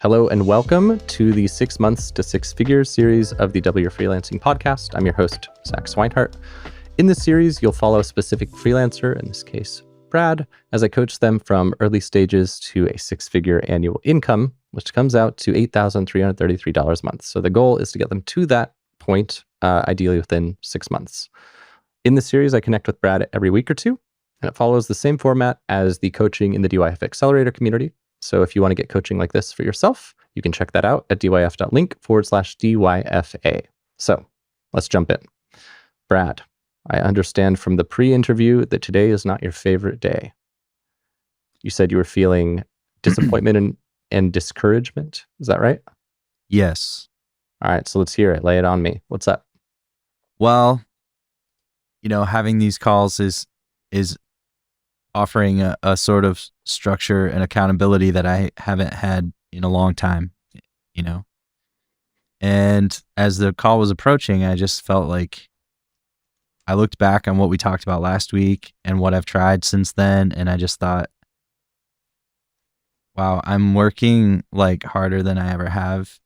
Hello and welcome to the 6 months to 6 figures series of the W Freelancing podcast. I'm your host, Zach Swinehart. In this series, you'll follow a specific freelancer, in this case, Brad, as I coach them from early stages to a 6-figure annual income, which comes out to $8,333 a month. So the goal is to get them to that point, ideally within 6 months. In this series, I connect with Brad every week or two, and it follows the same format as the coaching in the DYF Accelerator community. So if you want to get coaching like this for yourself, you can check that out at dyf.link/DYFA. So let's jump in. Brad, I understand from the pre-interview that today is not your favorite day. You said you were feeling disappointment and discouragement. Is that right? Yes. All right, so let's hear it. Lay it on me. What's up? Well, having these calls is offering a sort of structure and accountability that I haven't had in a long time, And as the call was approaching, I just felt like I looked back on what we talked about last week and what I've tried since then, and I just thought, wow, I'm working like harder than I ever have,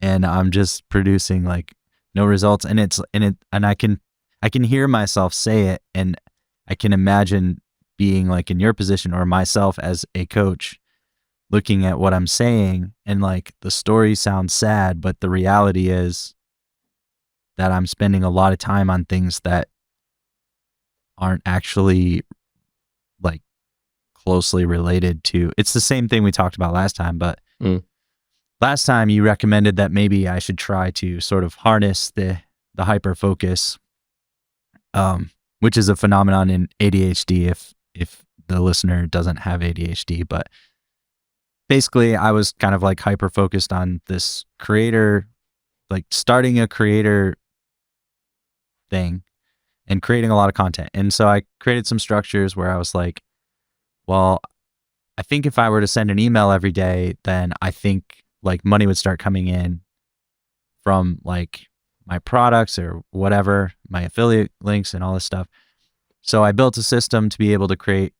and I'm just producing like no results. And I can hear myself say it, and I can imagine being like in your position or myself as a coach looking at what I'm saying, and like the story sounds sad, but the reality is that I'm spending a lot of time on things that aren't actually like closely related to. It's the same thing we talked about last time, but last time you recommended that maybe I should try to sort of harness the hyper focus, which is a phenomenon in ADHD if the listener doesn't have ADHD. But basically I was kind of like hyper focused on this creator, like starting a creator thing and creating a lot of content. And so I created some structures where I was like, well, I think if I were to send an email every day, then I think like money would start coming in from like my products or whatever, my affiliate links and all this stuff. So I built a system to be able to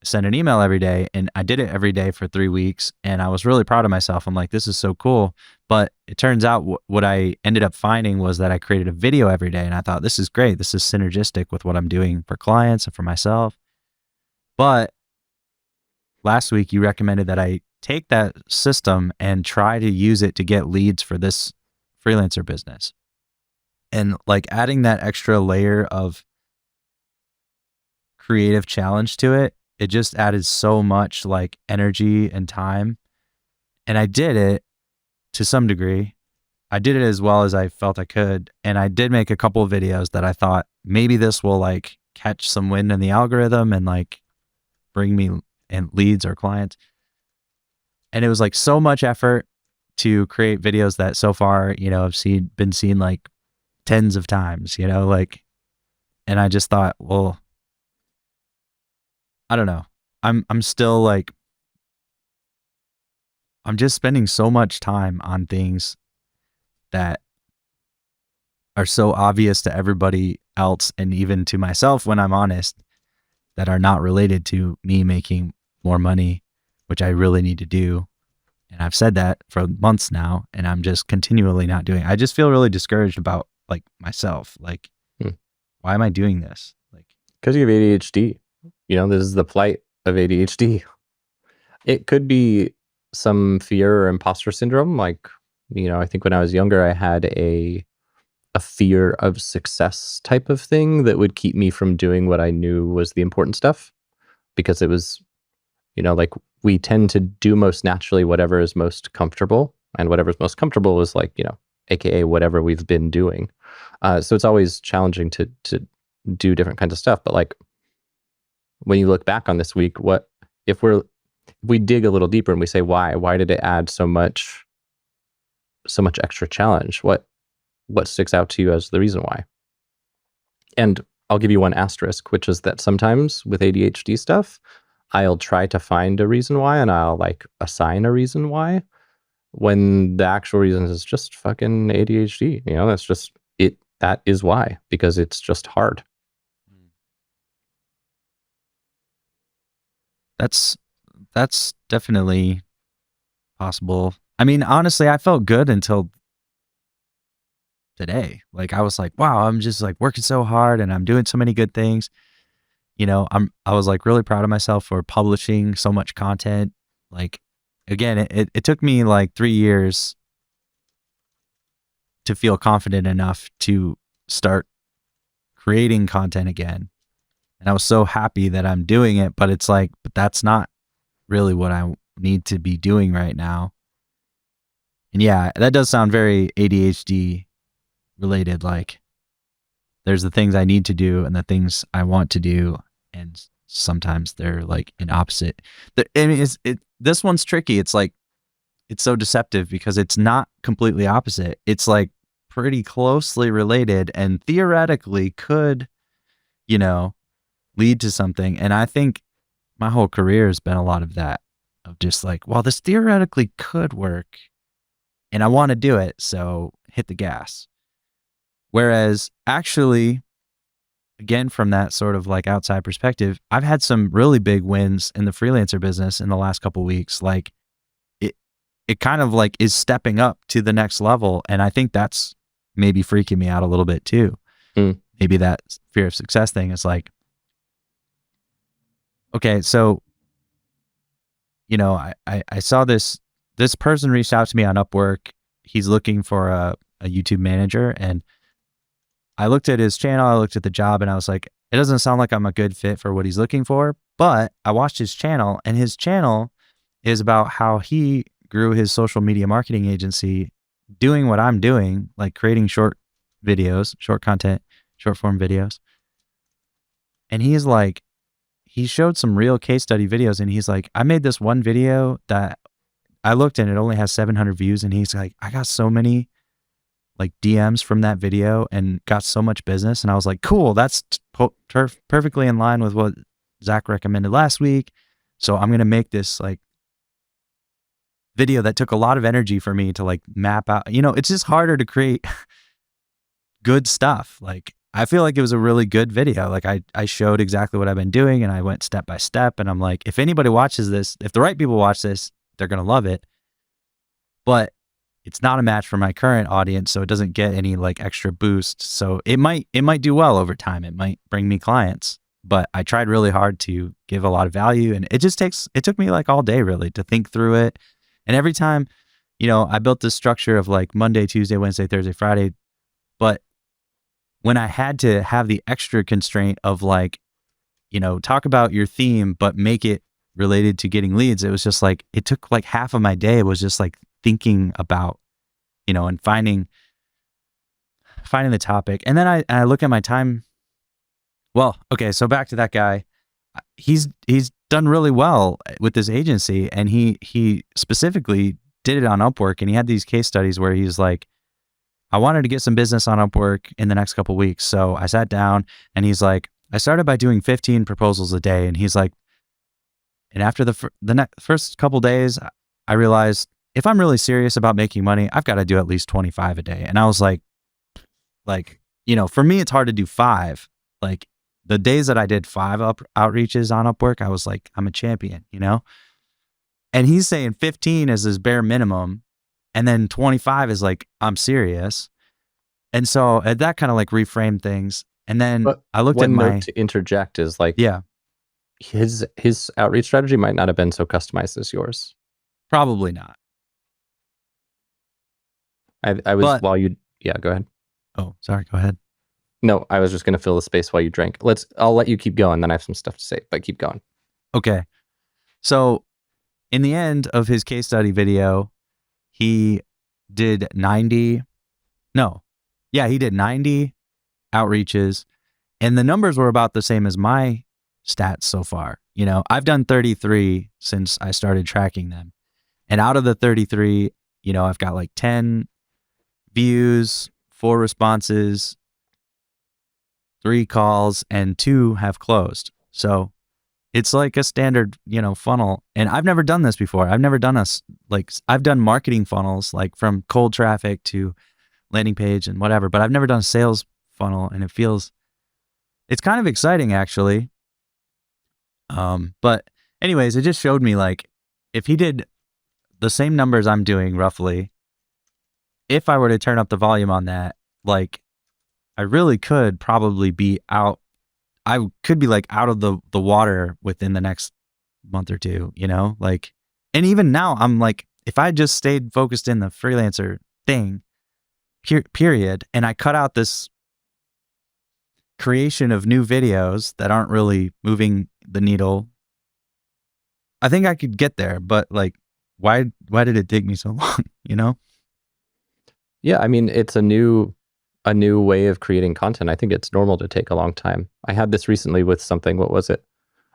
send an email every day, and I did it every day for 3 weeks, and I was really proud of myself. I'm like, this is so cool. But it turns out what I ended up finding was that I created a video every day, and I thought, this is great. This is synergistic with what I'm doing for clients and for myself. But last week you recommended that I take that system and try to use it to get leads for this freelancer business. And like adding that extra layer of creative challenge to it, it just added so much like energy and time. And I did it to some degree. I did it as well as I felt I could. And I did make a couple of videos that I thought maybe this will like catch some wind in the algorithm and like bring me in leads or clients. And it was like so much effort to create videos that so far, I've been seen like tens of times, and I just thought, well, I don't know. I'm still like, I'm just spending so much time on things that are so obvious to everybody else and even to myself when I'm honest, that are not related to me making more money, which I really need to do. And I've said that for months now, and I'm just continually not doing it. I just feel really discouraged about like myself. Like, why am I doing this? Like, Because you have ADHD. This is the plight of ADHD. It could be some fear or imposter syndrome. Like, I think when I was younger, I had a fear of success type of thing that would keep me from doing what I knew was the important stuff, because it was, like we tend to do most naturally whatever is most comfortable, and whatever's most comfortable is like, AKA whatever we've been doing. So it's always challenging to do different kinds of stuff. But like, when you look back on this week, what if we dig a little deeper and we say, why did it add so much extra challenge? What sticks out to you as the reason why? And I'll give you one asterisk, which is that sometimes with ADHD stuff, I'll try to find a reason why, and I'll like assign a reason why, when the actual reason is just fucking ADHD. That's just it. That is why, because it's just hard. That's definitely possible. I mean, honestly, I felt good until today. Like I was like, wow, I'm just like working so hard and I'm doing so many good things. I was like really proud of myself for publishing so much content. Like again, it took me like 3 years to feel confident enough to start creating content again. And I was so happy that I'm doing it, but it's like, but that's not really what I need to be doing right now. And yeah, that does sound very ADHD related. Like there's the things I need to do and the things I want to do. And sometimes they're like an opposite. I mean, this one's tricky. It's like, it's so deceptive because it's not completely opposite. It's like pretty closely related and theoretically could, lead to something. And I think my whole career has been a lot of that, of just like, well, this theoretically could work and I want to do it. So hit the gas. Whereas actually, again, from that sort of like outside perspective, I've had some really big wins in the freelancer business in the last couple of weeks. Like it kind of like is stepping up to the next level. And I think that's maybe freaking me out a little bit too. Maybe that fear of success thing is like, okay, so, I saw this person reached out to me on Upwork. He's looking for a YouTube manager. And I looked at his channel, I looked at the job, and I was like, it doesn't sound like I'm a good fit for what he's looking for. But I watched his channel, and his channel is about how he grew his social media marketing agency doing what I'm doing, like creating short videos, short content, short form videos. And he's like, he showed some real case study videos, and he's like, I made this one video that I looked and it only has 700 views. And he's like, I got so many like DMs from that video and got so much business. And I was like, cool, that's perfectly in line with what Zach recommended last week. So I'm going to make this like video that took a lot of energy for me to like map out. It's just harder to create good stuff. Like I feel like it was a really good video. Like I showed exactly what I've been doing and I went step by step. And I'm like, if anybody watches this, if the right people watch this, they're going to love it. But it's not a match for my current audience, so it doesn't get any like extra boost. So it might do well over time. It might bring me clients, but I tried really hard to give a lot of value, and it took me like all day really to think through it. And every time, I built this structure of like Monday, Tuesday, Wednesday, Thursday, Friday, but when I had to have the extra constraint of like, talk about your theme, but make it related to getting leads, it was just like, it took like half of my day was just like thinking about, and finding the topic. And then I look at my time. Well, okay. So back to that guy, he's done really well with this agency, and he specifically did it on Upwork. And he had these case studies where he's like, I wanted to get some business on Upwork in the next couple of weeks. So I sat down and he's like, I started by doing 15 proposals a day. And he's like, and after the first couple of days, I realized if I'm really serious about making money, I've got to do at least 25 a day. And I was like, for me, it's hard to do 5. Like the days that I did 5 outreaches on Upwork, I was like, I'm a champion, And he's saying 15 is his bare minimum. And then 25 is like, I'm serious. And so that kind of like reframed things. And then I looked at one note to interject is like, yeah, his outreach strategy might not have been so customized as yours. Probably not. I was while you, yeah, go ahead. Oh, sorry. Go ahead. No, I was just going to fill the space while you drank. I'll let you keep going. Then I have some stuff to say, but keep going. Okay. So in the end of his case study video, he did 90 outreaches, and the numbers were about the same as my stats so far. I've done 33 since I started tracking them. And out of the 33, I've got like 10 views, 4 responses, 3 calls, and 2 have closed. So it's like a standard, funnel. And I've never done this before. I've never done I've done marketing funnels, like from cold traffic to landing page and whatever, but I've never done a sales funnel, and it's kind of exciting actually. But anyways, it just showed me like, if he did the same numbers I'm doing roughly, if I were to turn up the volume on that, like I really could probably be out. I could be like out of the water within the next month or two, you know, like, and even now I'm like, if I just stayed focused in the freelancer thing, period, and I cut out this creation of new videos that aren't really moving the needle, I think I could get there. But like, why did it take me so long? You know? Yeah, I mean, it's a new way of creating content. I think it's normal to take a long time. I had this recently with something. What was it?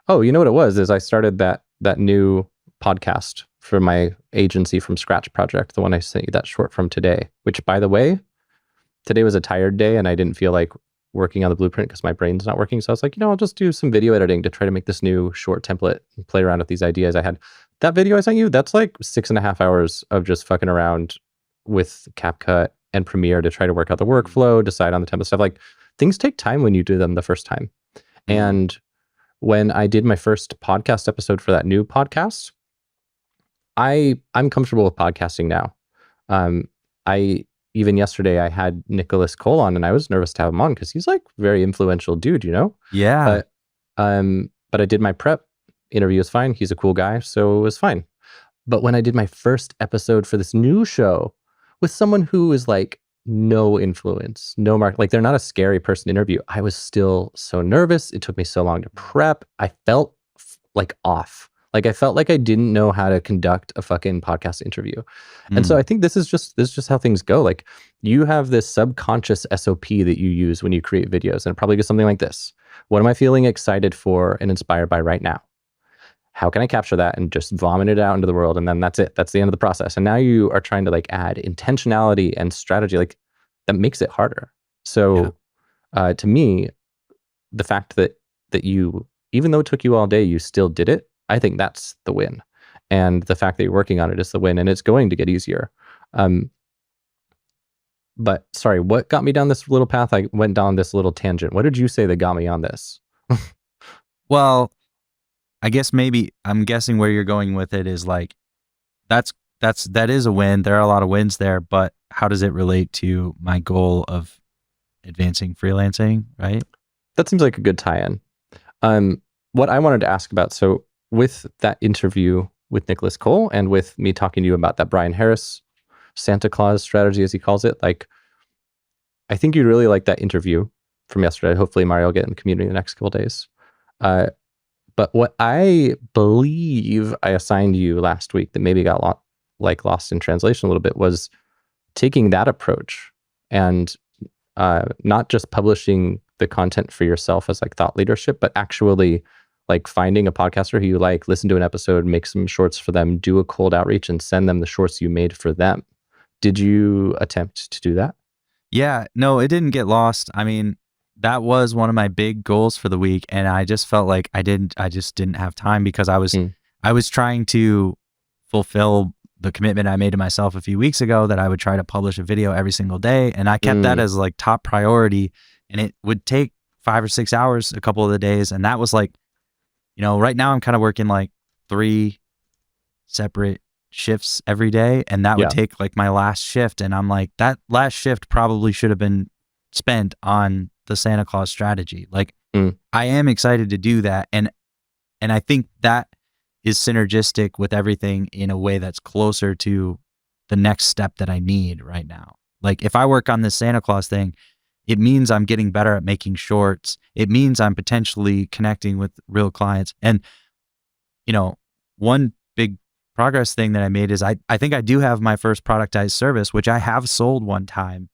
Oh, you know what it was? Is I started that new podcast for my agency from scratch project, the one I sent you that short from today. Which, by the way, today was a tired day, and I didn't feel like working on the blueprint because my brain's not working. So I was like, I'll just do some video editing to try to make this new short template and play around with these ideas I had. That video I sent you, that's like 6.5 hours of just fucking around with CapCut and Premiere to try to work out the workflow, decide on the template stuff. Like, things take time when you do them the first time. And when I did my first podcast episode for that new podcast, I'm comfortable with podcasting now. Even yesterday I had Nicholas Cole on, and I was nervous to have him on because he's like very influential dude, Yeah. But I did my prep interview was fine. He's a cool guy, so it was fine. But when I did my first episode for this new show with someone who is like no influence, no mark, like they're not a scary person to interview, I was still so nervous. It took me so long to prep. I felt like off. Like I felt like I didn't know how to conduct a fucking podcast interview. And so I think this is just how things go. Like, you have this subconscious SOP that you use when you create videos, and it probably goes something like this. What am I feeling excited for and inspired by right now? How can I capture that and just vomit it out into the world? And then that's it. That's the end of the process. And now you are trying to like add intentionality and strategy, like that makes it harder. So to me, the fact that you, even though it took you all day, you still did it, I think that's the win. And the fact that you're working on it is the win, and it's going to get easier. But sorry, what got me down this little path? I went down this little tangent. What did you say that got me on this? Well, I guess maybe I'm guessing where you're going with it is like, that is a win. There are a lot of wins there, but how does it relate to my goal of advancing freelancing, right? That seems like a good tie-in. What I wanted to ask about, so with that interview with Nicholas Cole and with me talking to you about that Brian Harris Santa Claus strategy, as he calls it, like, I think you'd really like that interview from yesterday. Hopefully Mario will get in the community in the next couple of days. But what I believe I assigned you last week that maybe got lost in translation a little bit was taking that approach and not just publishing the content for yourself as like thought leadership, but actually like finding a podcaster who you like, listen to an episode, make some shorts for them, do a cold outreach, and send them the shorts you made for them. Did you attempt to do that? Yeah, no, it didn't get lost. I mean, that was one of my big goals for the week, and I just felt like I just didn't have time because I was trying to fulfill the commitment I made to myself a few weeks ago that I would try to publish a video every single day, and I kept that as like top priority, and it would take 5 or 6 hours a couple of the days, and that was like, right now I'm kind of working like 3 separate shifts every day, and that would take like my last shift, and I'm like, that last shift probably should have been spent on the Santa Claus strategy. Like, I am excited to do that, and I think that is synergistic with everything in a way that's closer to the next step that I need right now. Like, if I work on this Santa Claus thing, it means I'm getting better at making shorts. It means I'm potentially connecting with real clients. And, one big progress thing that I made is I think I do have my first productized service, which I have sold one time,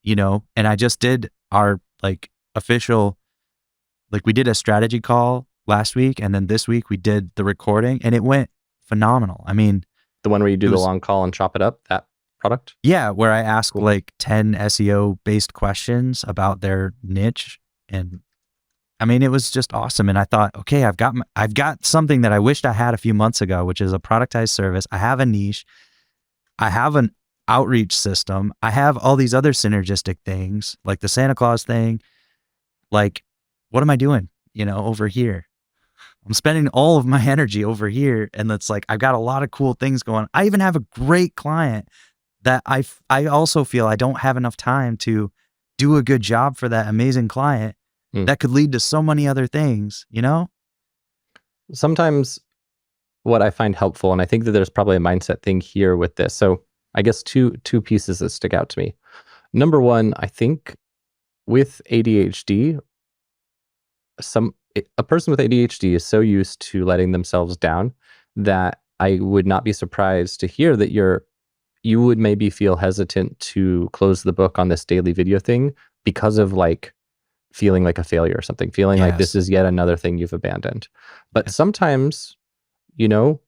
and I just did our like official, like we did a strategy call last week, and then this week we did the recording, and it went phenomenal. I mean, the one where you do the long call and chop it up, that product? Yeah, where I ask like 10 SEO based questions about their niche, and I mean, it was just awesome. And I thought, okay, I've got something that I wished I had a few months ago, which is a productized service. I have a niche. I have an outreach system. I have all these other synergistic things like the Santa Claus thing. Like, what am I doing, over here? I'm spending all of my energy over here. And it's like, I've got a lot of cool things going. I even have a great client that I also feel I don't have enough time to do a good job for that amazing client Mm. that could lead to so many other things, you know? Sometimes what I find helpful, and I think that there's probably a mindset thing here with this. So I guess two pieces that stick out to me. Number one, I think with ADHD, a person with ADHD is so used to letting themselves down that I would not be surprised to hear that you would maybe feel hesitant to close the book on this daily video thing because of like feeling like a failure or something, feeling like this Yes. is yet another thing you've abandoned. But Yeah. sometimes, you know,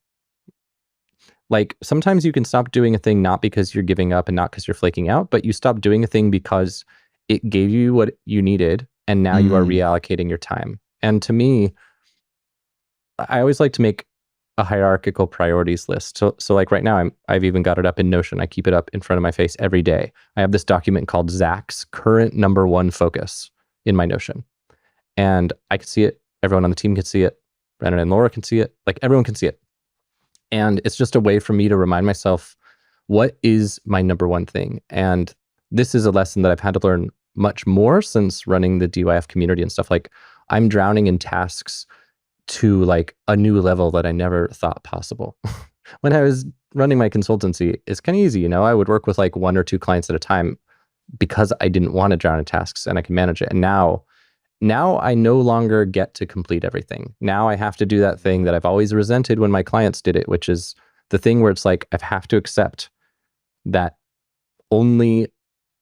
like sometimes you can stop doing a thing not because you're giving up and not because you're flaking out, but you stop doing a thing because it gave you what you needed and now you are reallocating your time. And to me, I always like to make a hierarchical priorities list. So like right now, I've even got it up in Notion. I keep it up in front of my face every day. I have this document called Zach's current number one focus in my Notion. And I can see it. Everyone on the team can see it. Brandon and Laura can see it. Like everyone can see it. And it's just a way for me to remind myself, what is my number one thing? And this is a lesson that I've had to learn much more since running the DYF community and stuff. Like I'm drowning in tasks to like a new level that I never thought possible. When I was running my consultancy, it's kind of easy, you know, I would work with like 1 or 2 clients at a time because I didn't want to drown in tasks and I can manage it. And now I no longer get to complete everything. Now I have to do that thing that I've always resented when my clients did it, which is the thing where it's like, I have to accept that only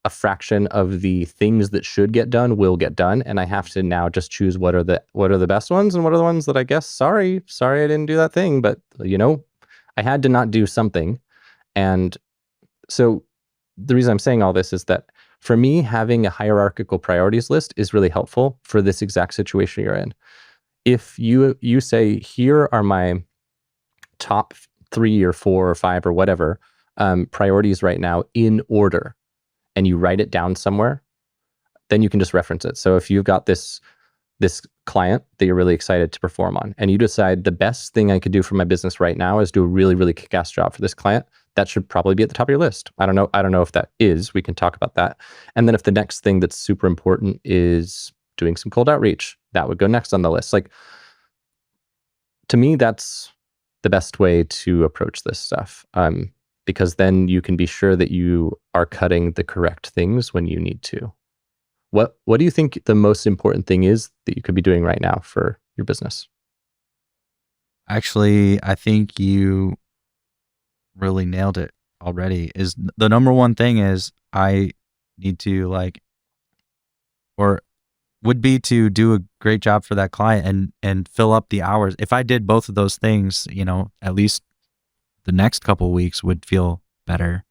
a fraction of the things that should get done will get done. And I have to now just choose what are the best ones and what are the ones that I guess, sorry, I didn't do that thing. But you know, I had to not do something. And so the reason I'm saying all this is that for me, having a hierarchical priorities list is really helpful for this exact situation you're in. If you say, here are my top 3 or 4 or 5 or whatever priorities right now in order, and you write it down somewhere, then you can just reference it. So if you've got this client that you're really excited to perform on, and you decide the best thing I could do for my business right now is do a really, really kick-ass job for this client, that should probably be at the top of your list. I don't know if that is. We can talk about that. And then if the next thing that's super important is doing some cold outreach, that would go next on the list. Like, to me, that's the best way to approach this stuff. Because then you can be sure that you are cutting the correct things when you need to. What do you think the most important thing is that you could be doing right now for your business? Actually, I think you really nailed it already. Is the number one thing is I need to would be to do a great job for that client and fill up the hours. If I did both of those things, you know, at least the next couple of weeks would feel better.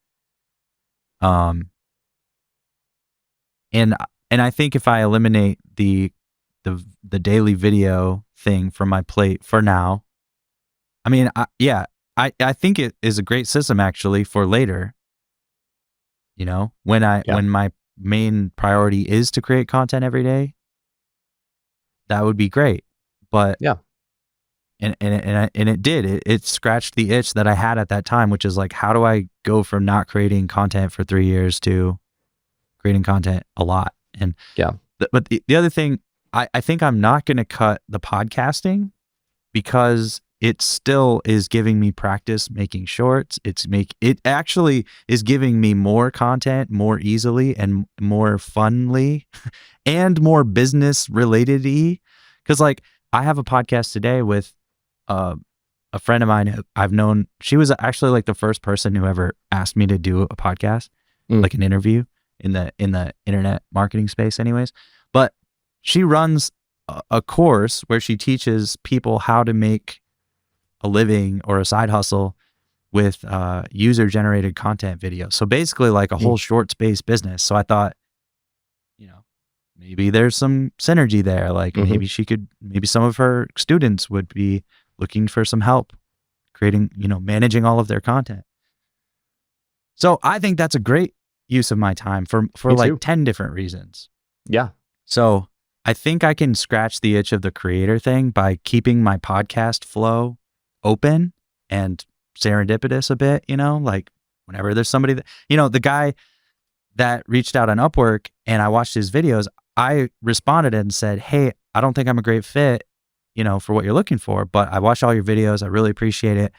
And I think if I eliminate the daily video thing from my plate for now, I mean, I think it is a great system actually for later. You know, when my main priority is to create content every day, that would be great. But yeah, and it did. It scratched the itch that I had at that time, which is like, how do I go from not creating content for 3 years to creating content a lot? And yeah, but the other thing, I think I'm not going to cut the podcasting because it still is giving me practice making shorts. It actually is giving me more content more easily and more funly and more business related-y. Because like I have a podcast today with a friend of mine who I've known. She was actually like the first person who ever asked me to do a podcast, like an interview in the internet marketing space anyways. But she runs a course where she teaches people how to make a living or a side hustle with user generated content videos. So basically like a whole short space business. So I thought, you know, maybe there's some synergy there. Like maybe some of her students would be looking for some help creating, you know, managing all of their content. So I think that's a great use of my time for like 10 different reasons. Yeah. So I think I can scratch the itch of the creator thing by keeping my podcast flow open and serendipitous a bit, like whenever there's somebody that, the guy that reached out on Upwork and I watched his videos, I responded and said, hey, I don't think I'm a great fit, for what you're looking for, but I watched all your videos. I really appreciate it.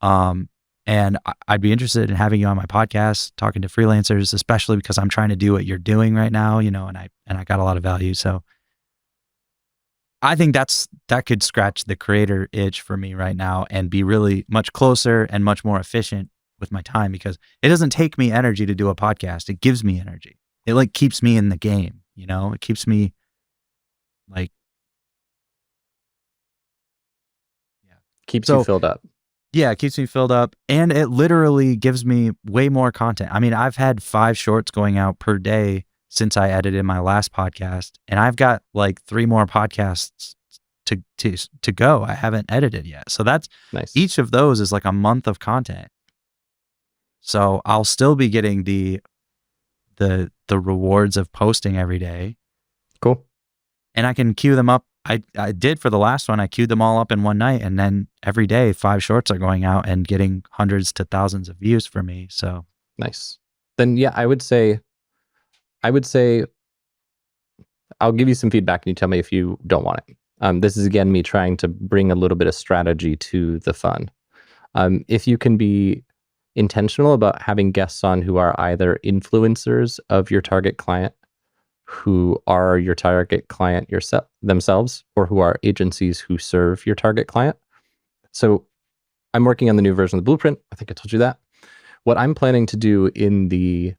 And I'd be interested in having you on my podcast, talking to freelancers, especially because I'm trying to do what you're doing right now, and I got a lot of value. So I think that could scratch the creator itch for me right now and be really much closer and much more efficient with my time, because it doesn't take me energy to do a podcast. It gives me energy. It like keeps me in the game, it keeps me like, keeps you filled up. Yeah, it keeps me filled up, and it literally gives me way more content. I mean, I've had 5 shorts going out per day since I edited my last podcast, and I've got like 3 more podcasts to go. I haven't edited yet. So that's nice. Each of those is like a month of content. So I'll still be getting the rewards of posting every day. Cool. And I can queue them up. I did for the last one. I queued them all up in one night, and then every day 5 shorts are going out and getting hundreds to thousands of views for me. So nice. Then yeah, I would say I'll give you some feedback and you tell me if you don't want it. This is again me trying to bring a little bit of strategy to the fun. If you can be intentional about having guests on who are either influencers of your target client, who are your target client themselves, or who are agencies who serve your target client. So I'm working on the new version of the blueprint. I think I told you that. What I'm planning to do in the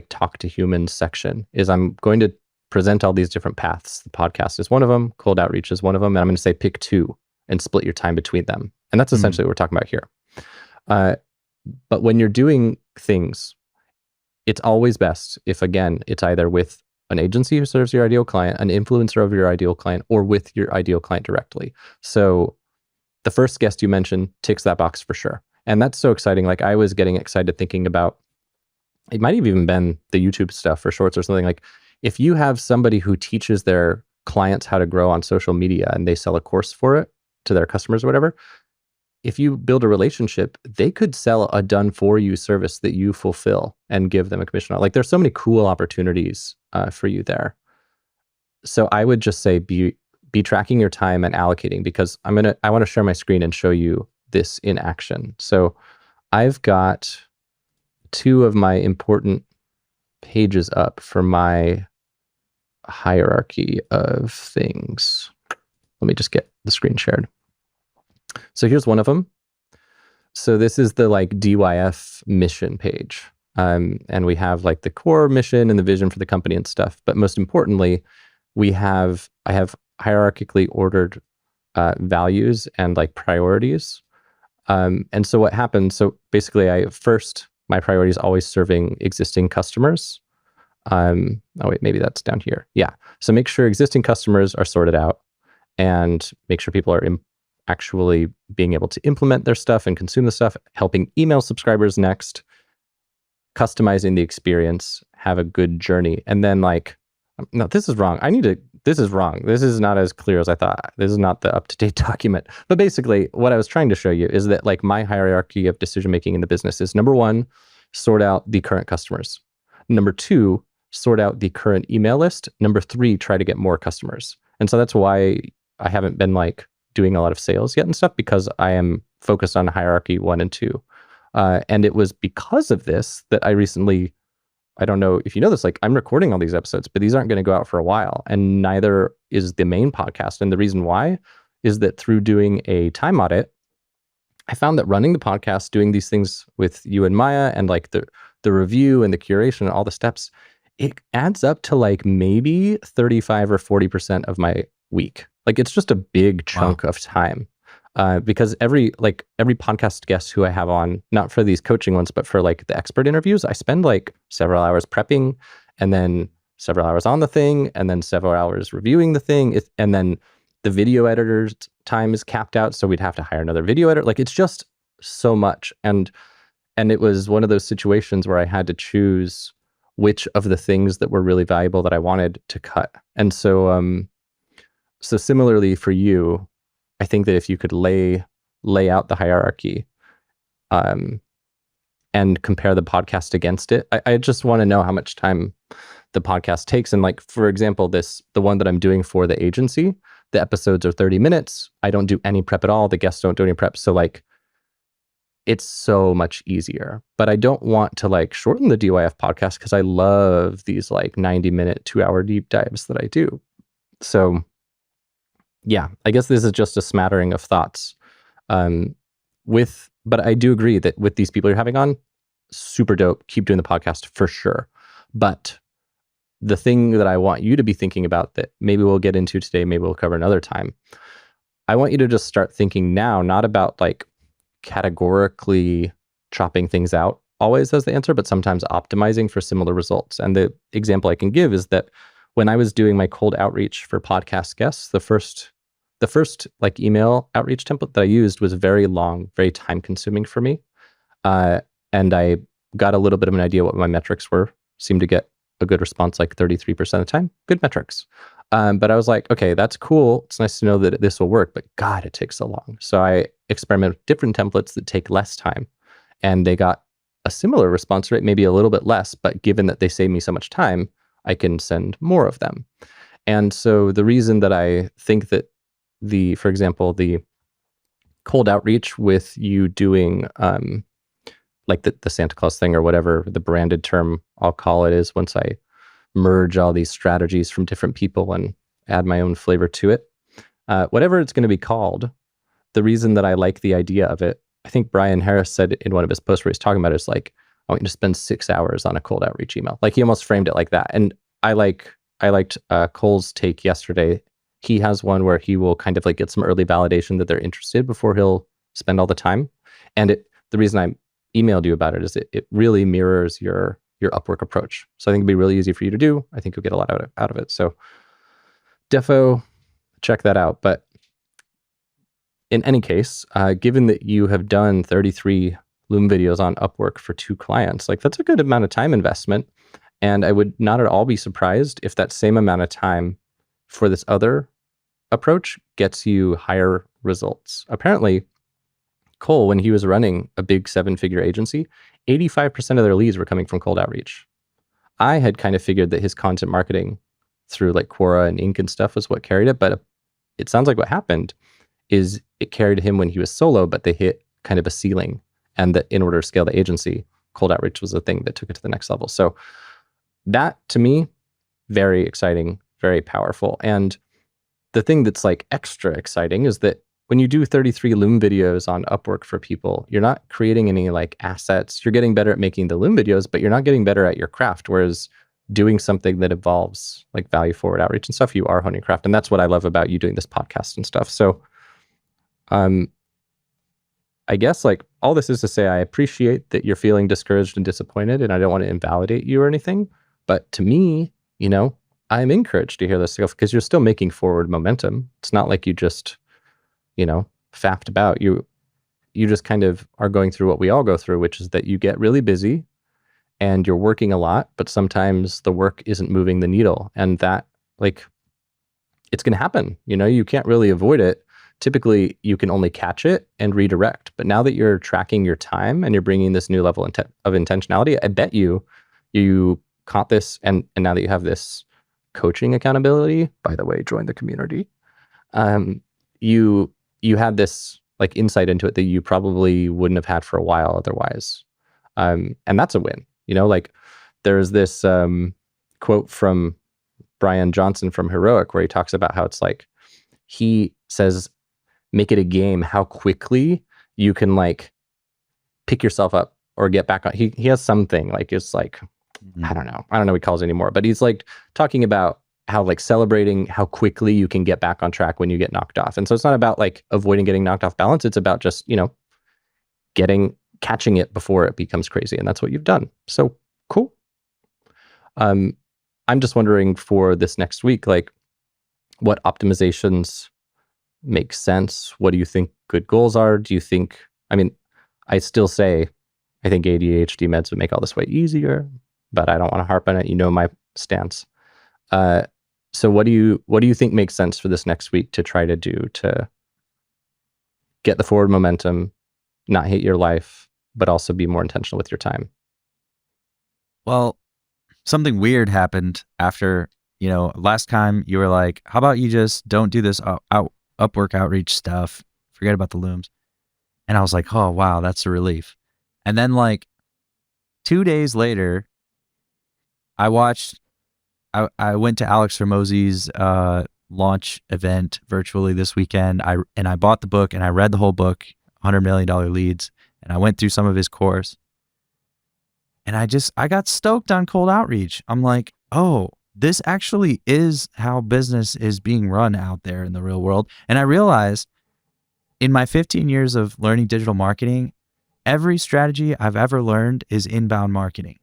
talk to humans section is I'm going to present all these different paths. The podcast is one of them. Cold outreach is one of them. And I'm going to say pick 2 and split your time between them. And that's essentially what we're talking about here. But when you're doing things, it's always best if, again, it's either with an agency who serves your ideal client, an influencer of your ideal client, or with your ideal client directly. So the first guest you mentioned ticks that box for sure. And that's so exciting. Like I was getting excited thinking about, it might have even been the YouTube stuff for shorts or something. Like if you have somebody who teaches their clients how to grow on social media and they sell a course for it to their customers or whatever, if you build a relationship, they could sell a done for you service that you fulfill and give them a commission on. Like there's so many cool opportunities for you there. So I would just say be tracking your time and allocating, because I want to share my screen and show you this in action. So I've got 2 of my important pages up for my hierarchy of things. Let me just get the screen shared. So here's one of them. So this is the DYF mission page. And we have the core mission and the vision for the company and stuff. But most importantly, I have hierarchically ordered values and priorities. And so what happens, so basically my priority is always serving existing customers. Oh wait, maybe that's down here. Yeah. So make sure existing customers are sorted out and make sure people are actually being able to implement their stuff and consume the stuff, helping email subscribers next, customizing the experience, have a good journey. And then no, this is wrong. This is wrong. This is not as clear as I thought. This is not the up-to-date document. But basically what I was trying to show you is that my hierarchy of decision-making in the business is number 1, sort out the current customers. Number 2, sort out the current email list. Number 3, try to get more customers. And so that's why I haven't been doing a lot of sales yet and stuff, because I am focused on hierarchy 1 and 2. And it was because of this that I recently, I don't know if you know this, I'm recording all these episodes, but these aren't going to go out for a while, and neither is the main podcast. And the reason why is that through doing a time audit, I found that running the podcast, doing these things with you and Maya, and the review and the curation and all the steps, it adds up to maybe 35 or 40% of my week. It's just a big chunk of time. Because every podcast guest who I have on, not for these coaching ones, but for the expert interviews, I spend several hours prepping, and then several hours on the thing, and then several hours reviewing the thing. And then the video editor's time is capped out, so we'd have to hire another video editor. It's just so much. And it was one of those situations where I had to choose which of the things that were really valuable that I wanted to cut. And so so similarly for you, I think that if you could lay out the hierarchy, and compare the podcast against it, I just want to know how much time the podcast takes. And like, for example, the one that I'm doing for the agency, the episodes are 30 minutes. I don't do any prep at all. The guests don't do any prep. So like, it's so much easier. But I don't want to like shorten the DYF podcast because I love these like 90-minute, 2-hour deep dives that I do. So yeah, I guess this is just a smattering of thoughts. But I do agree that with these people you're having on, super dope. Keep doing the podcast for sure. But the thing that I want you to be thinking about that maybe we'll get into today, maybe we'll cover another time. I want you to just start thinking now, not about like categorically chopping things out always as the answer, but sometimes optimizing for similar results. And the example I can give is that when I was doing my cold outreach for podcast guests, the first like email outreach template that I used was very long, very time consuming for me. And I got a little bit of an idea what my metrics were, seemed to get a good response like 33% of the time, good metrics. But I was like, okay, that's cool. It's nice to know that this will work, but God, it takes so long. So I experimented with different templates that take less time, and they got a similar response rate, maybe a little bit less, but given that they save me so much time, I can send more of them. And so the reason that I think that for example, the cold outreach with you doing like the Santa Claus thing or whatever the branded term I'll call it is once I merge all these strategies from different people and add my own flavor to it. Whatever it's going to be called, the reason that I like the idea of it, I think Brian Harris said in one of his posts where he's talking about it, is like, I want you to spend 6 hours on a cold outreach email. Like he almost framed it like that. And I liked Cole's take yesterday. He has one where he will kind of like get some early validation that they're interested before he'll spend all the time. And the reason I emailed you about it is it really mirrors your Upwork approach. So I think it'd be really easy for you to do. I think you'll get a lot out of it. So defo check that out. But in any case, given that you have done 33 Loom videos on Upwork for 2 clients, like that's a good amount of time investment. And I would not at all be surprised if that same amount of time for this other approach gets you higher results. Apparently, Cole, when he was running a big 7-figure agency, 85% of their leads were coming from cold outreach. I had kind of figured that his content marketing through like Quora and Ink and stuff was what carried it, but it sounds like what happened is it carried him when he was solo, but they hit kind of a ceiling, and that in order to scale the agency, cold outreach was the thing that took it to the next level. So that, to me, very exciting, very powerful. And the thing that's like extra exciting is that when you do 33 Loom videos on Upwork for people, you're not creating any like assets. You're getting better at making the Loom videos, but you're not getting better at your craft. Whereas doing something that involves like value forward outreach and stuff, you are honing craft. And that's what I love about you doing this podcast and stuff. So I guess like all this is to say, I appreciate that you're feeling discouraged and disappointed, and I don't want to invalidate you or anything. But to me, I'm encouraged to hear this stuff because you're still making forward momentum. It's not like you just, faffed about. You just kind of are going through what we all go through, which is that you get really busy and you're working a lot, but sometimes the work isn't moving the needle, and that like it's going to happen. You can't really avoid it. Typically, you can only catch it and redirect. But now that you're tracking your time and you're bringing this new level of intentionality, I bet you caught this, and now that you have this coaching accountability, by the way, join the community. You had this like insight into it that you probably wouldn't have had for a while otherwise. And that's a win. Like there's this quote from Brian Johnson from Heroic where he talks about how it's like, he says, make it a game how quickly you can like pick yourself up or get back on. He has something like, it's like, I don't know what he calls it anymore, but he's like talking about how like celebrating how quickly you can get back on track when you get knocked off. And so it's not about like avoiding getting knocked off balance. It's about just, catching it before it becomes crazy. And that's what you've done. So cool. I'm just wondering for this next week, like what optimizations make sense? What do you think good goals are? Do you think, I still say, I think ADHD meds would make all this way easier, but I don't want to harp on it. My stance. So what do you think makes sense for this next week to try to do to get the forward momentum, not hate your life, but also be more intentional with your time? Well, something weird happened after, last time you were like, how about you just don't do this Upwork outreach stuff? Forget about the looms. And I was like, oh, wow, that's a relief. And then like 2 days later, I went to Alex Hormozy's launch event virtually this weekend. I bought the book and I read the whole book, $100 million Leads, and I went through some of his course. And I got stoked on cold outreach. I'm like, oh, this actually is how business is being run out there in the real world. And I realized in my 15 years of learning digital marketing, every strategy I've ever learned is inbound marketing.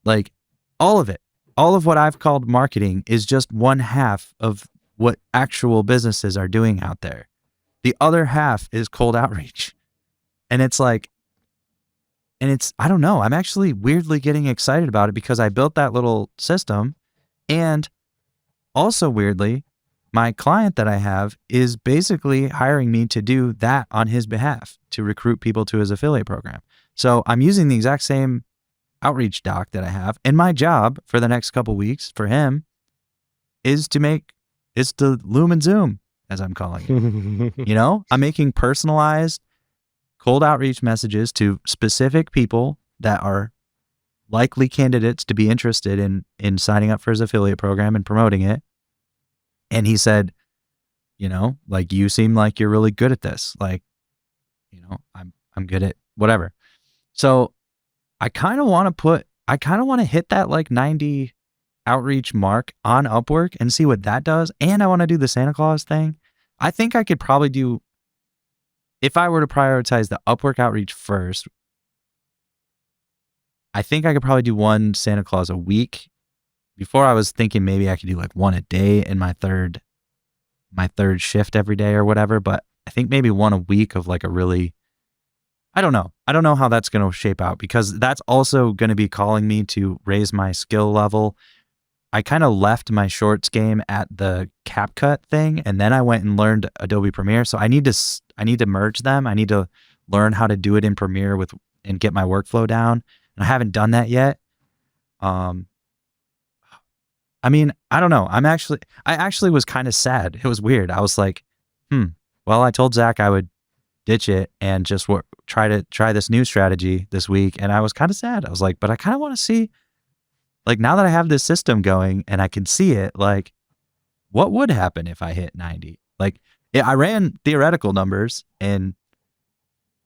Like all of it, all of what I've called marketing is just one half of what actual businesses are doing out there. The other half is cold outreach. And it's like, I don't know, I'm actually weirdly getting excited about it because I built that little system. And also weirdly, my client that I have is basically hiring me to do that on his behalf, to recruit people to his affiliate program. So I'm using the exact same outreach doc that I have. And my job for the next couple weeks for him is to loom and zoom, as I'm calling it. I'm making personalized cold outreach messages to specific people that are likely candidates to be interested in signing up for his affiliate program and promoting it. And he said, like, you seem like you're really good at this. Like, I'm good at whatever. So I kind of want to hit that like 90 outreach mark on Upwork and see what that does. And I want to do the Santa Claus thing. I think I could probably do, if I were to prioritize the Upwork outreach first, I think I could probably do one Santa Claus a week. Before I was thinking maybe I could do like one a day in my third shift every day or whatever. But I think maybe one a week of like a really, I don't know. I don't know how that's going to shape out because that's also going to be calling me to raise my skill level. I kind of left my shorts game at the CapCut thing, and then I went and learned Adobe Premiere. So I need to merge them. I need to learn how to do it in Premiere and get my workflow down. And I haven't done that yet. I mean, I don't know. I actually was kind of sad. It was weird. I was like, well, I told Zach I would ditch it and just try this new strategy this week. And I was kind of sad. I was like, but I kind of want to see, like, now that I have this system going and I can see it, like, what would happen if I hit 90? Like, I ran theoretical numbers and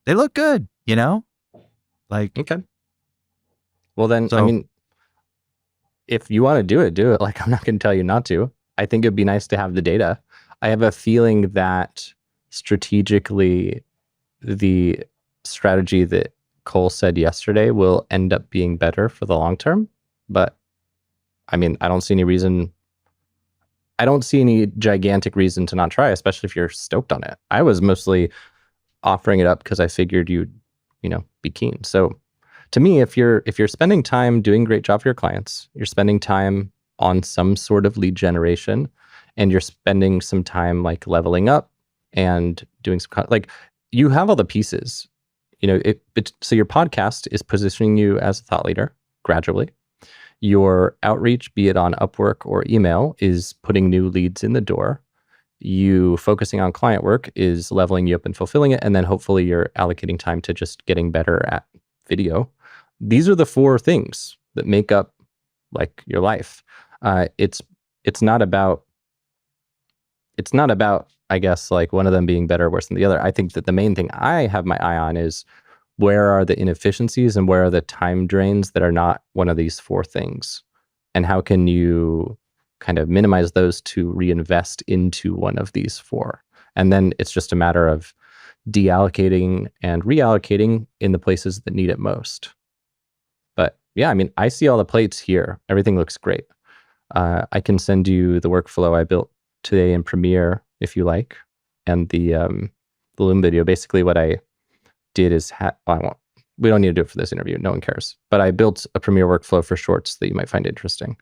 they look good, Like, okay. Well then, so, I mean, if you want to do it. Like, I'm not going to tell you not to. I think it'd be nice to have the data. I have a feeling that strategically, the strategy that Cole said yesterday will end up being better for the long term. But I mean, I don't see any gigantic reason to not try, especially if you're stoked on it. I was mostly offering it up because I figured you'd, be keen. So to me, if you're spending time doing a great job for your clients, you're spending time on some sort of lead generation, and you're spending some time like leveling up and doing some like, you have all the pieces, so your podcast is positioning you as a thought leader gradually. Your outreach, be it on Upwork or email, is putting new leads in the door. You focusing on client work is leveling you up and fulfilling it. And then hopefully you're allocating time to just getting better at video. These are the 4 things that make up like your life. It's not about, I guess, like one of them being better or worse than the other. I think that the main thing I have my eye on is where are the inefficiencies and where are the time drains that are not one of these 4 things? And how can you kind of minimize those to reinvest into one of these 4? And then it's just a matter of deallocating and reallocating in the places that need it most. But yeah, I mean, I see all the plates here. Everything looks great. I can send you the workflow I built today in Premiere if you like. And the Loom video, basically what I did is we don't need to do it for this interview. No one cares. But I built a Premiere workflow for shorts that you might find interesting.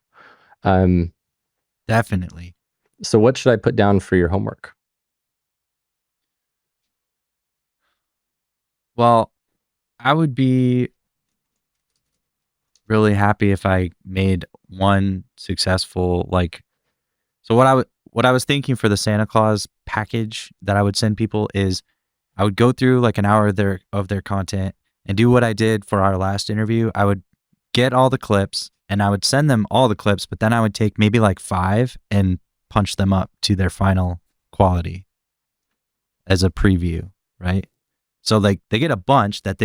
that Definitely. So what should I put down for your homework? Well, I would be really happy if I made one successful, like, so what I was thinking for the Santa Claus package that I would send people is I would go through like an hour of their content and do what I did for our last interview. I would get all the clips and I would send them all the clips, but then I would take maybe like 5 and punch them up to their final quality as a preview, right? So like they get a bunch that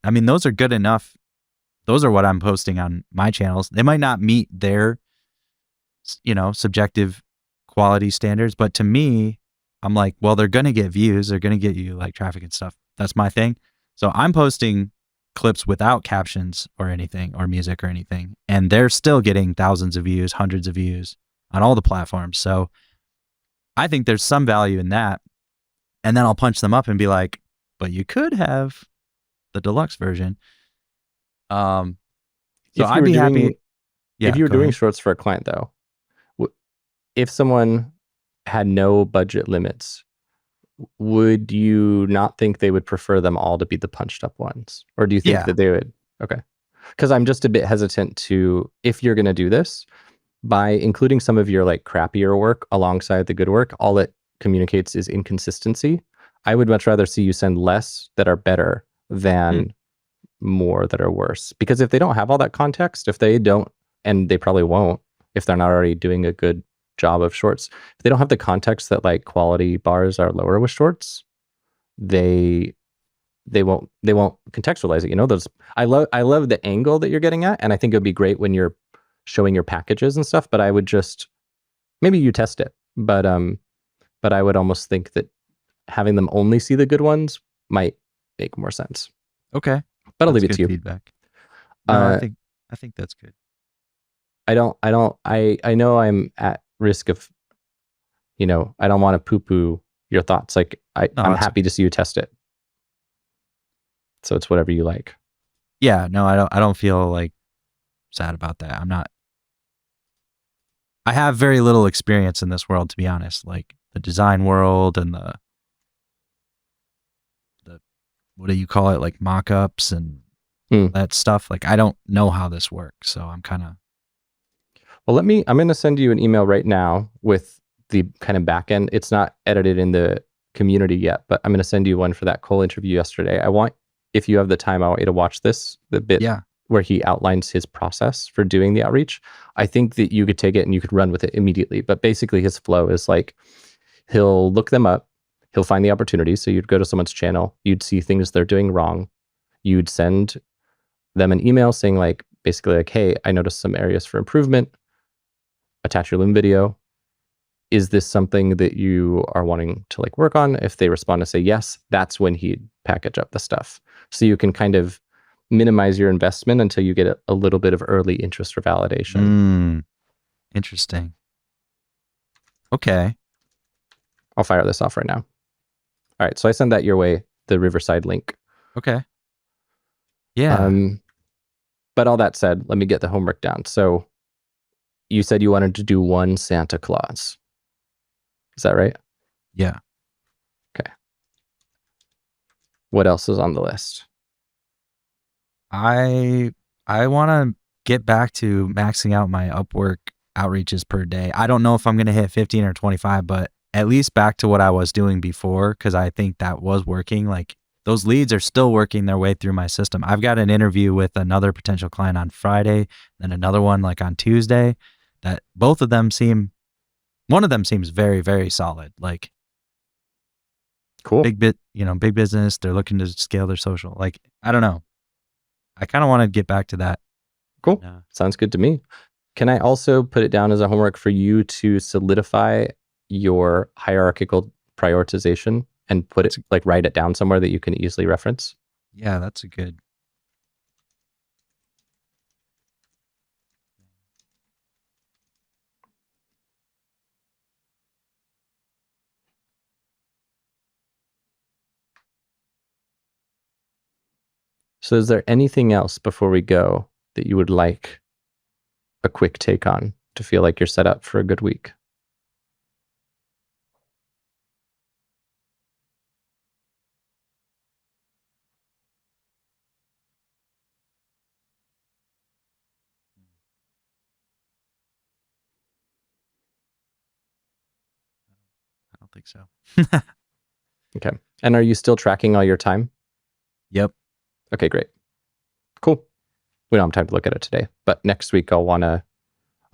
I mean, those are good enough. Those are what I'm posting on my channels. They might not meet their, subjective quality standards, but to me, I'm like, well, they're going to get views. They're going to get you like traffic and stuff. That's my thing. So I'm posting clips without captions or anything or music or anything. And they're still getting thousands of views, hundreds of views on all the platforms. So I think there's some value in that. And then I'll punch them up and be like, but you could have the deluxe version. So I'd be happy. Yeah, If you were go doing ahead. shorts for a client though, if someone had no budget limits, would you not think they would prefer them all to be the punched up ones? Or do you think Yeah. that they would? Okay. Because I'm just a bit hesitant to, if you're going to do this, by including some of your like crappier work alongside the good work, all it communicates is inconsistency. I would much rather see you send less that are better than more that are worse. Because if they don't have all that context, if they don't, and they probably won't, if they're not already doing a good job of shorts, if they don't have the context that like quality bars are lower with shorts, they won't contextualize it. You know, those I love the angle that you're getting at, and I think it would be great when you're showing your packages and stuff. But I would just maybe you test it, but I would almost think that having them only see the good ones might make more sense. Okay. But I'll That's leave it good to you. feedback. No, I think that's good. I know I'm at risk of, I don't want to poo poo your thoughts. Like No, I'm that's happy to see you test it. So it's whatever you like. yeah, no, I don't feel like sad about that. I have very little experience in this world, to be honest, like the design world and the what do you call it, like mock-ups and that stuff. Like I don't know how this works, so I'm kind of. Well, I'm going to send you an email right now with the kind of back end. It's not edited in the community yet, but I'm going to send you one for that Cole interview yesterday. If you have the time, I want you to watch the bit where he outlines his process for doing the outreach. I think that you could take it and you could run with it immediately. But basically his flow is like, he'll look them up. He'll find the opportunities. So you'd go to someone's channel, you'd see things they're doing wrong. You'd send them an email saying like, basically like, hey, I noticed some areas for improvement. Attach your Loom video. Is this something that you are wanting to like work on? If they respond to say yes, that's when he'd package up the stuff. So you can kind of minimize your investment until you get a little bit of early interest or validation. Interesting. Okay. I'll fire this off right now. All right. So I send that your way, the Riverside link. Okay. Yeah. But all that said, let me get the homework down. So you said you wanted to do one Santa Claus. Is that right? Yeah. Okay. What else is on the list? I want to get back to maxing out my Upwork outreaches per day. I don't know if I'm going to hit 15 or 25, but at least back to what I was doing before, because I think that was working. Like those leads are still working their way through my system. I've got an interview with another potential client on Friday, then another one like on Tuesday. That both of them one of them seems very, very solid. Like cool. Big business. They're looking to scale their social. Like, I don't know. I kind of want to get back to that. Cool. Sounds good to me. Can I also put it down as a homework for you to solidify your hierarchical prioritization and write it down somewhere that you can easily reference? Yeah, that's a good. So is there anything else before we go that you would like a quick take on? to feel like you're set up for a good week? I don't think so. Okay. And are you still tracking all your time? Yep. Okay, great. Cool. We don't have time to look at it today, but next week I'll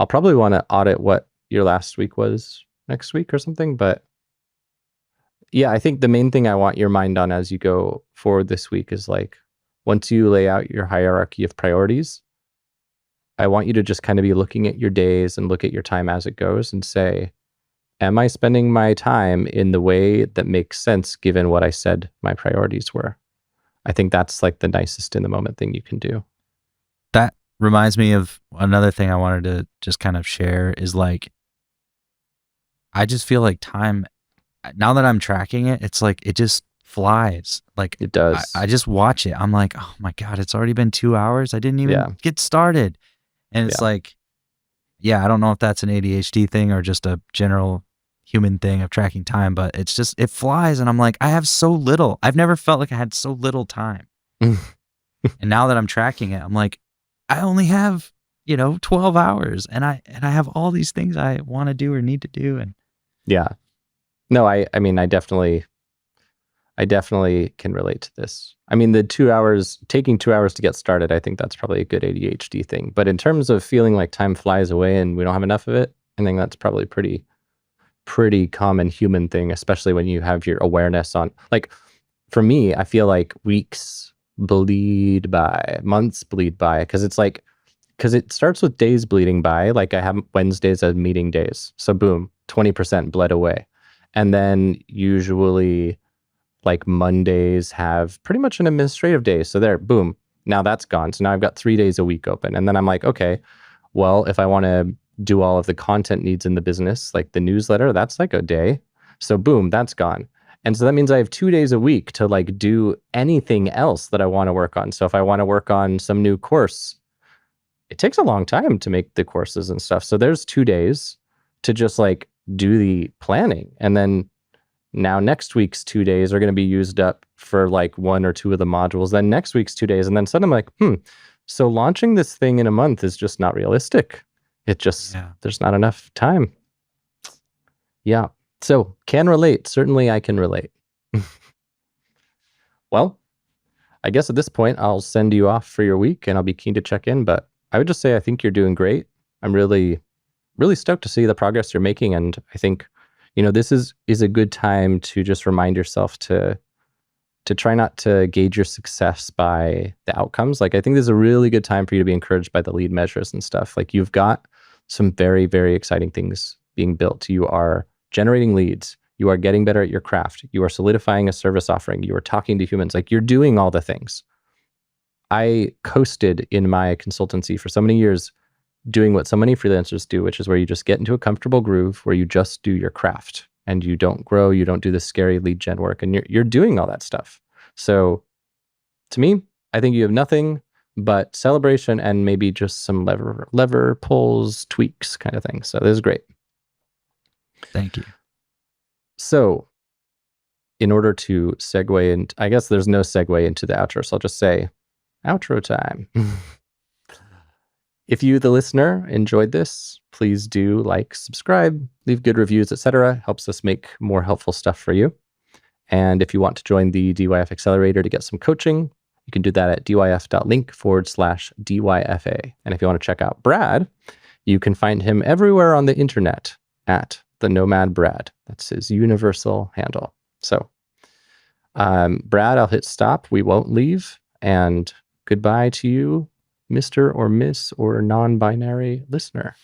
probably want to audit what your last week was next week or something. But yeah, I think the main thing I want your mind on as you go forward this week is like, once you lay out your hierarchy of priorities, I want you to just kind of be looking at your days and look at your time as it goes and say, am I spending my time in the way that makes sense given what I said my priorities were? I think that's like the nicest in the moment thing you can do. That reminds me of another thing I wanted to just kind of share is like, I just feel like time, now that I'm tracking it, it's like, it just flies. Like It does. I just watch it. I'm like, oh my God, it's already been 2 hours. I didn't even get started. And it's like, yeah, I don't know if that's an ADHD thing or just a general human thing of tracking time, but it's just, it flies. And I'm like, I have so little. I've never felt like I had so little time. And now that I'm tracking it, I'm like, I only have, 12 hours and I have all these things I want to do or need to do. And yeah, no, I mean, I definitely can relate to this. I mean, taking 2 hours to get started, I think that's probably a good ADHD thing. But in terms of feeling like time flies away and we don't have enough of it, I think that's probably pretty common human thing, especially when you have your awareness on, like, for me, I feel like weeks bleed by, months bleed by, because it starts with days bleeding by. Like, I have Wednesdays as meeting days. So boom, 20% bled away. And then usually like Mondays have pretty much an administrative day. So there, boom, now that's gone. So now I've got 3 days a week open. And then I'm like, okay, well, if I want to do all of the content needs in the business, like the newsletter, that's like a day. So boom, that's gone. And so that means I have 2 days a week to like do anything else that I want to work on. So if I want to work on some new course, it takes a long time to make the courses and stuff. So there's 2 days to just like do the planning. And then now next week's 2 days are going to be used up for like 1 or 2 of the modules. Then next week's 2 days. And then suddenly I'm like, so launching this thing in a month is just not realistic. It just, there's not enough time. Yeah. So can relate. Certainly I can relate. Well, I guess at this point, I'll send you off for your week and I'll be keen to check in. But I would just say, I think you're doing great. I'm really, really stoked to see the progress you're making. And I think, this is a good time to just remind yourself to try not to gauge your success by the outcomes. Like, I think this is a really good time for you to be encouraged by the lead measures and stuff. Like, you've got some very, very exciting things being built. You are generating leads. You are getting better at your craft. You are solidifying a service offering. You are talking to humans. Like, you're doing all the things. I coasted in my consultancy for so many years, doing what so many freelancers do, which is where you just get into a comfortable groove where you just do your craft and you don't grow, you don't do the scary lead gen work, and you're doing all that stuff. So to me, I think you have nothing but celebration and maybe just some lever pulls, tweaks kind of thing. So this is great. Thank you. So in order to segue, and I guess there's no segue into the outro, so I'll just say outro time. If you, the listener, enjoyed this, please do like, subscribe, leave good reviews, etc. Helps us make more helpful stuff for you. And if you want to join the DYF Accelerator to get some coaching, you can do that at dyf.link/DYFA. And if you want to check out Brad, you can find him everywhere on the internet at the Nomad Brad. That's his universal handle. So, Brad, I'll hit stop. We won't leave. And goodbye to you, Mr. or Miss or non-binary listener.